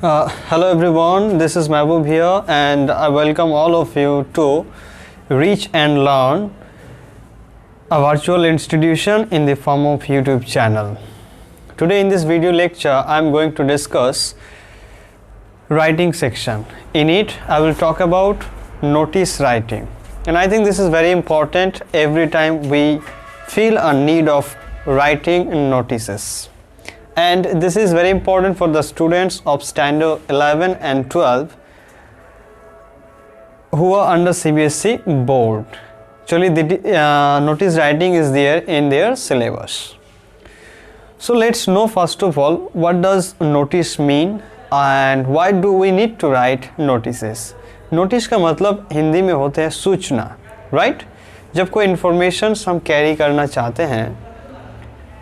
Hello everyone, this is Mahbub here and I welcome all of you to Reach and Learn, a virtual institution in the form of YouTube channel. Today in this video lecture I am going to discuss writing section. In it I will talk about notice writing, and I think this is very important every time we feel a need of writing notices. And this is very important for the students of standard 11 and 12 who are under CBSE board. Actually the notice writing is there in their syllabus. So let's know first of all what does notice mean and why do we need to write notices. Notice का मतलब हिंदी में होते हैं सूचना, right? जब कोई information हम carry करना चाहते हैं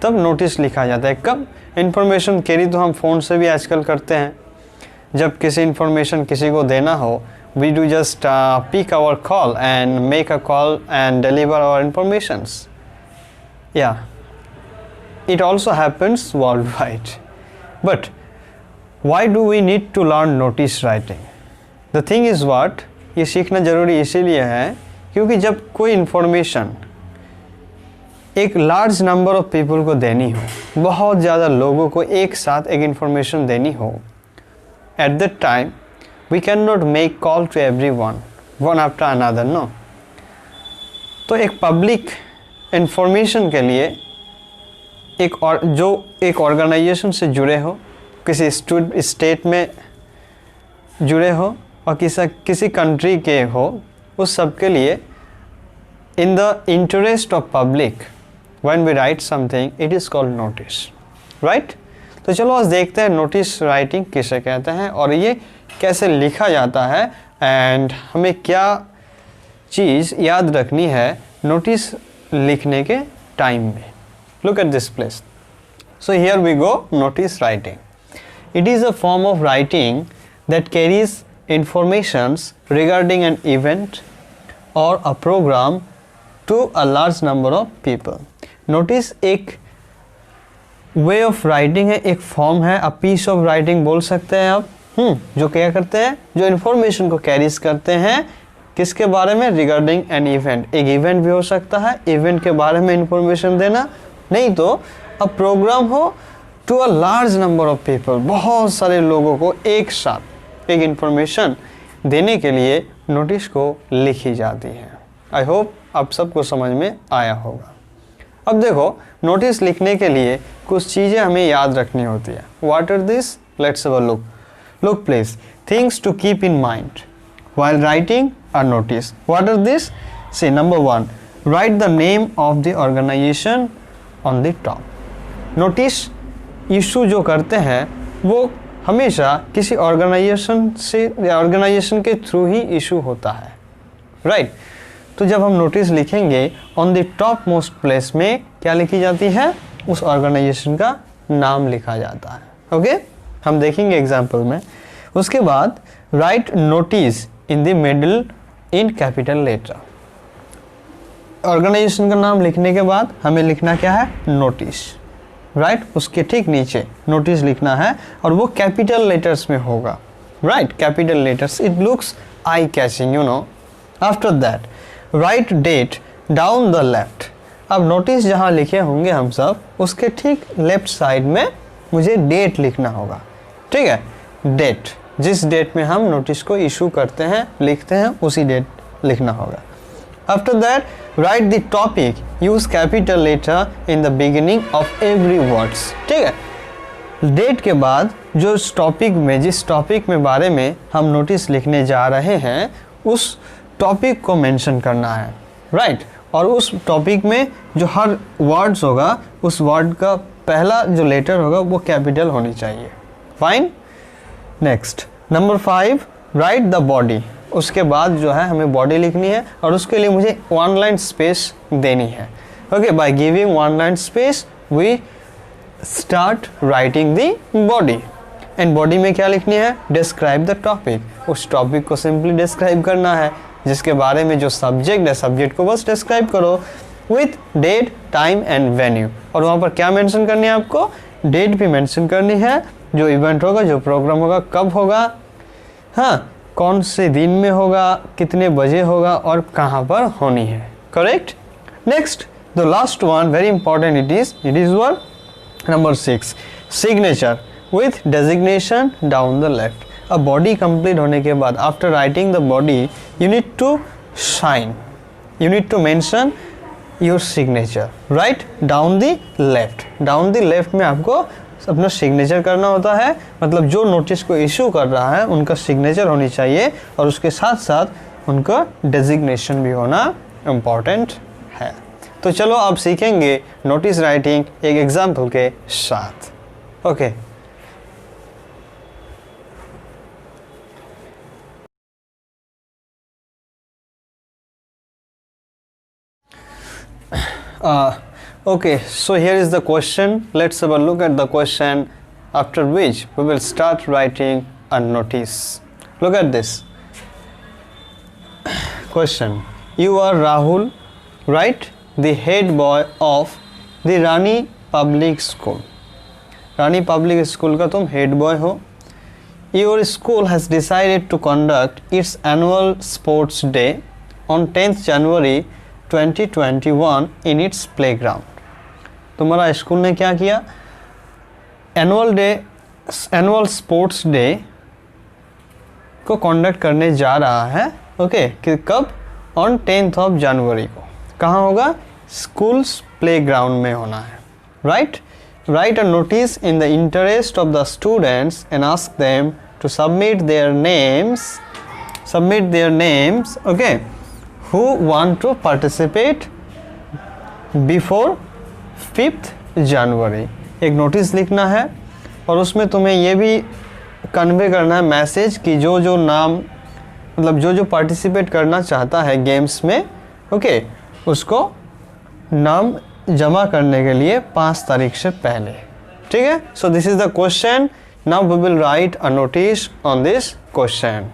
तब नोटिस लिखा जाता है. कब इन्फॉर्मेशन कैरी तो हम फ़ोन से भी आजकल करते हैं. जब किसी इन्फॉर्मेशन किसी को देना हो, we do just pick our call and make a call and deliver our informations. या it also happens world wide. But why do we need to learn notice writing? The thing is what, ये सीखना ज़रूरी इसीलिए है क्योंकि जब कोई information एक लार्ज नंबर ऑफ पीपल को देनी हो, बहुत ज़्यादा लोगों को एक साथ एक इन्फॉर्मेशन देनी हो, at that time we can not make call to every one after another. No, तो एक पब्लिक इन्फॉर्मेशन के लिए एक ऑर्गेनाइजेशन से जुड़े हो, किसी स्टेट में जुड़े हो और किसी कंट्री के हो, उस सब के लिए in the interest of public when we write something it is called notice, right? तो चलो आज देखते हैं नोटिस राइटिंग किसे कहते हैं और ये कैसे लिखा जाता है एंड हमें क्या चीज़ याद रखनी है नोटिस लिखने के टाइम में. Look at this place. So here we go. Notice writing, it is a form of writing that carries informations regarding an event or a program to a large number of people. Notice एक way of writing है, एक form है, a piece of writing बोल सकते हैं आप. जो क्या करते हैं, जो information को carries करते हैं किसके बारे में? regarding an event. एक event भी हो सकता है, event के बारे में information देना, नहीं तो a program हो to a large number of people, बहुत सारे लोगों को एक साथ एक इन्फॉर्मेशन देने के लिए नोटिस को लिखी जाती है. आई होप आप सबको समझ में आया होगा. अब देखो, नोटिस लिखने के लिए कुछ चीज़ें हमें याद रखनी होती है. What are this? Let's have a look. Look please. Things to keep in mind while writing a notice. What are this? See, number 1, right the name of the organization on the top. Notice issue जो करते हैं वो हमेशा किसी organisation से या organisation के through ही issue होता है, राइट? तो जब हम नोटिस लिखेंगे on the top most place में क्या लिखी जाती है? उस ऑर्गेनाइजेशन का नाम लिखा जाता है. ओके, हम देखेंगे एग्जाम्पल में. उसके बाद write notice in the middle in capital letter. Organization का नाम लिखने के बाद हमें लिखना क्या है? Notice, right? उसके ठीक नीचे नोटिस लिखना है और वो कैपिटल लेटर्स में होगा, right? Capital letters. It looks eye catching, you know. After that write date down the left. अब नोटिस जहाँ लिखे होंगे हम सब, उसके ठीक लेफ्ट साइड में मुझे डेट लिखना होगा, ठीक है? डेट, जिस डेट में हम नोटिस को इशू करते हैं, लिखते हैं, उसी डेट लिखना होगा. After that, write the topic. Use capital letter in the beginning of every words. ठीक है? डेट के बाद जो जिस टॉपिक में बारे में हम नोटिस लिखने जा रहे हैं, उस टॉपिक को मेंशन करना है, राइट? और उस टॉपिक में जो हर वर्ड्स होगा, उस वर्ड का पहला जो लेटर होगा वो कैपिटल होनी चाहिए. Fine. Next, number 5, right the body. उसके बाद जो है हमें बॉडी लिखनी है और उसके लिए मुझे 1 लाइन स्पेस देनी है. Okay, by giving 1 line space we start writing the body. And body में क्या लिखनी है? Describe the topic. उस टॉपिक को सिंपली डिस्क्राइब करना है, जिसके बारे में जो सब्जेक्ट है, सब्जेक्ट को बस डिस्क्राइब करो with date, time and venue. और वहाँ पर क्या मेंशन करनी है आपको? डेट भी मेंशन करनी है जो इवेंट होगा, जो प्रोग्राम होगा, कब होगा, हाँ, कौन से दिन में होगा, कितने बजे होगा और कहाँ पर होनी है. Correct. Next, the last one, very important, it is one number 6, signature with designation down the left. अब बॉडी कंप्लीट होने के बाद, after writing the body, you need to sign, you need to mention your signature right down the left. Down the left में आपको अपना signature करना होता है, मतलब जो नोटिस को इशू कर रहा है उनका सिग्नेचर होनी चाहिए और उसके साथ साथ उनका डेजिग्नेशन भी होना इम्पॉर्टेंट है. तो चलो अब सीखेंगे नोटिस राइटिंग एक एग्जाम्पल के साथ. Okay. Okay, so here is the question. Let's have a look at the question, after which we will start writing a notice. Look at this question. You are Rahul, right? The head boy of the Rani Public School. Rani Public School का तुम head boy हो. Your school has decided to conduct its annual sports day on 10th January 2021 in its playground. तुम्हारा school ने क्या किया, annual sports day को conduct करने जा रहा है. ओके, कि कब, ऑन 10th of January को. कहाँ होगा, स्कूल्स प्लेग्राउंड में होना है. Right. Write a notice in the interest of the students and ask them to submit their names okay, who want to participate before 5th January. एक नोटिस लिखना है और उसमें तुम्हें ये भी कन्वे करना है मैसेज कि जो जो नाम, मतलब जो जो पार्टिसिपेट करना चाहता है गेम्स में, ओके, उसको नाम जमा करने के लिए 5 तारीख से पहले. ठीक है. So this is the question. Now we will write a notice on this question.